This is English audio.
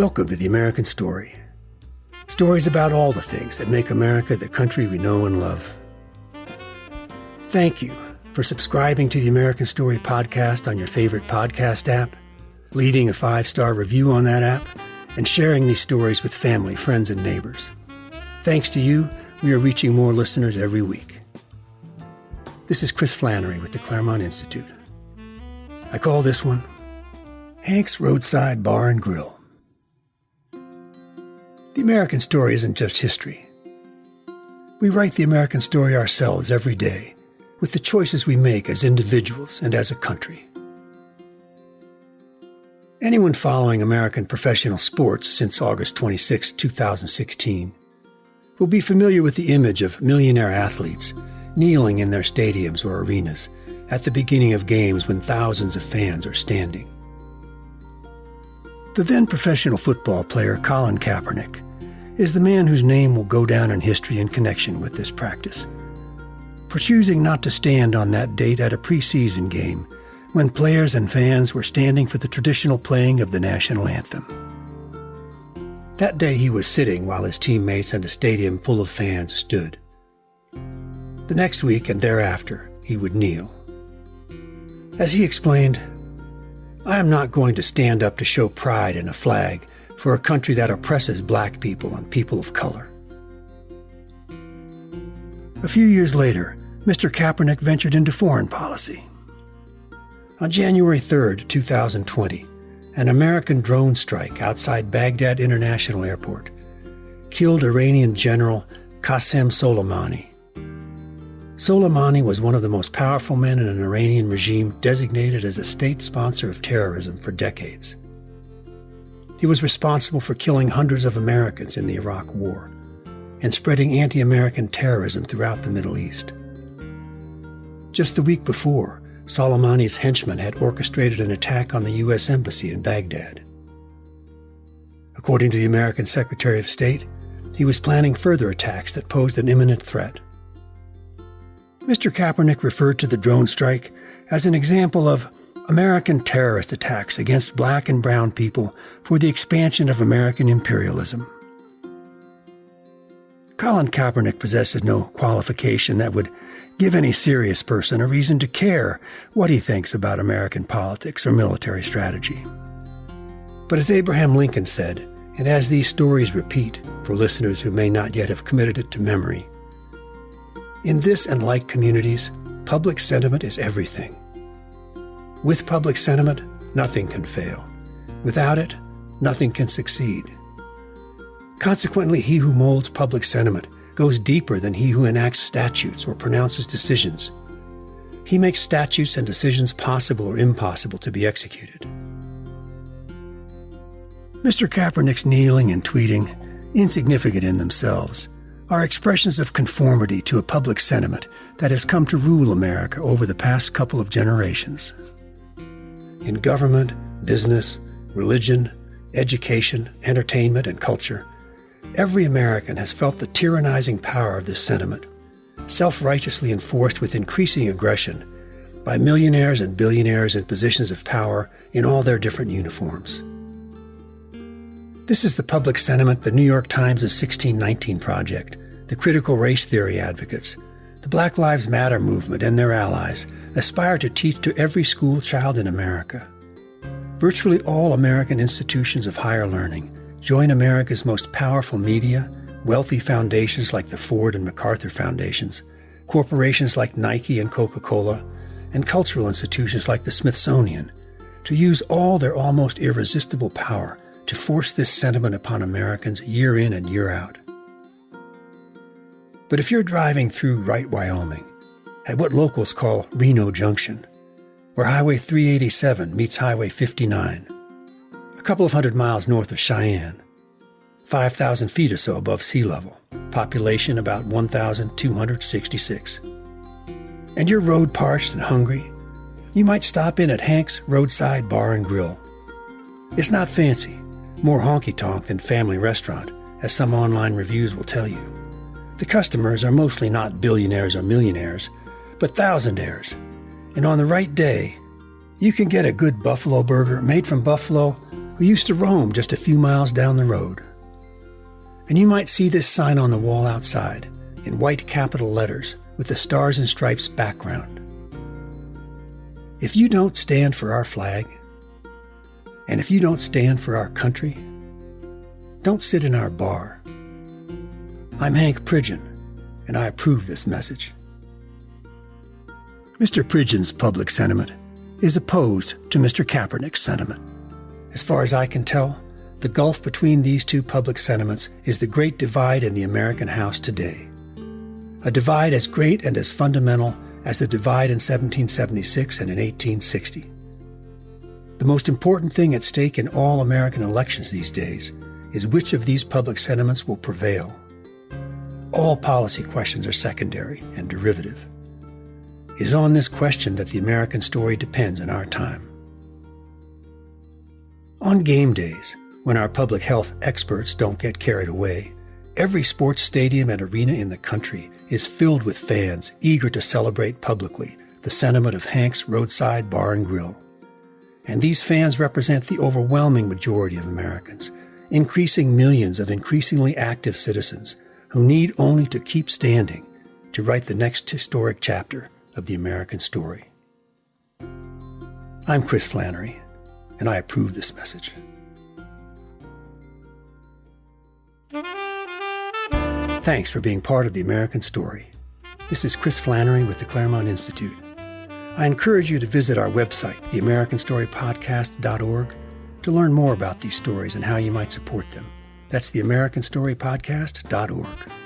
Welcome to The American Story. Stories about all the things that make America the country we know and love. Thank you for subscribing to the American Story podcast on your favorite podcast app, leaving a 5-star review on that app, and sharing these stories with family, friends, and neighbors. Thanks to you, we are reaching more listeners every week. This is Chris Flannery with the Claremont Institute. I call this one Hank's Roadside Bar and Grill. The American Story isn't just history. We write the American story ourselves every day with the choices we make as individuals and as a country. Anyone following American professional sports since August 26, 2016, will be familiar with the image of millionaire athletes kneeling in their stadiums or arenas at the beginning of games when thousands of fans are standing. The then professional football player Colin Kaepernick is the man whose name will go down in history in connection with this practice, for choosing not to stand on that date at a preseason game when players and fans were standing for the traditional playing of the national anthem. That day he was sitting while his teammates and a stadium full of fans stood. The next week and thereafter, he would kneel. As he explained, "I am not going to stand up to show pride in a flag for a country that oppresses black people and people of color." A few years later, Mr. Kaepernick ventured into foreign policy. On January 3, 2020, an American drone strike outside Baghdad International Airport killed Iranian General Qasem Soleimani. Soleimani was one of the most powerful men in an Iranian regime designated as a state sponsor of terrorism for decades. He was responsible for killing hundreds of Americans in the Iraq War and spreading anti-American terrorism throughout the Middle East. Just the week before, Soleimani's henchmen had orchestrated an attack on the U.S. Embassy in Baghdad. According to the American Secretary of State, he was planning further attacks that posed an imminent threat. Mr. Kaepernick referred to the drone strike as an example of American terrorist attacks against black and brown people for the expansion of American imperialism. Colin Kaepernick possesses no qualification that would give any serious person a reason to care what he thinks about American politics or military strategy. But as Abraham Lincoln said, and as these stories repeat for listeners who may not yet have committed it to memory, in this and like communities, public sentiment is everything. With public sentiment, nothing can fail. Without it, nothing can succeed. Consequently, he who molds public sentiment goes deeper than he who enacts statutes or pronounces decisions. He makes statutes and decisions possible or impossible to be executed. Mr. Kaepernick's kneeling and tweeting, insignificant in themselves, are expressions of conformity to a public sentiment that has come to rule America over the past couple of generations. In government, business, religion, education, entertainment, and culture, every American has felt the tyrannizing power of this sentiment, self-righteously enforced with increasing aggression by millionaires and billionaires in positions of power in all their different uniforms. This is the public sentiment the New York Times' 1619 Project, the critical race theory advocates, the Black Lives Matter movement and their allies aspire to teach to every school child in America. Virtually all American institutions of higher learning join America's most powerful media, wealthy foundations like the Ford and MacArthur Foundations, corporations like Nike and Coca-Cola, and cultural institutions like the Smithsonian to use all their almost irresistible power to force this sentiment upon Americans year in and year out. But if you're driving through Wright, Wyoming, at what locals call Reno Junction, where Highway 387 meets Highway 59, a couple of hundred miles north of Cheyenne, 5,000 feet or so above sea level, population about 1,266. And you're road-parched and hungry, you might stop in at Hank's Roadside Bar and Grill. It's not fancy, more honky-tonk than family restaurant, as some online reviews will tell you. The customers are mostly not billionaires or millionaires, but thousandaires. And on the right day, you can get a good buffalo burger made from buffalo We used to roam just a few miles down the road. And you might see this sign on the wall outside, in white capital letters with the stars and stripes background. If you don't stand for our flag, and if you don't stand for our country, don't sit in our bar. I'm Hank Pridgeon, and I approve this message. Mr. Pridgeon's public sentiment is opposed to Mr. Kaepernick's sentiment. As far as I can tell, the gulf between these two public sentiments is the great divide in the American House today. A divide as great and as fundamental as the divide in 1776 and in 1860. The most important thing at stake in all American elections these days is which of these public sentiments will prevail. All policy questions are secondary and derivative. It is on this question that the American story depends in our time. On game days, when our public health experts don't get carried away, every sports stadium and arena in the country is filled with fans eager to celebrate publicly the sentiment of Hank's Roadside Bar and Grill. And these fans represent the overwhelming majority of Americans, increasing millions of increasingly active citizens who need only to keep standing to write the next historic chapter of the American story. I'm Chris Flannery, and I approve this message. Thanks for being part of the American story. This is Chris Flannery with the Claremont Institute. I encourage you to visit our website, theamericanstorypodcast.org, to learn more about these stories and how you might support them. That's theamericanstorypodcast.org.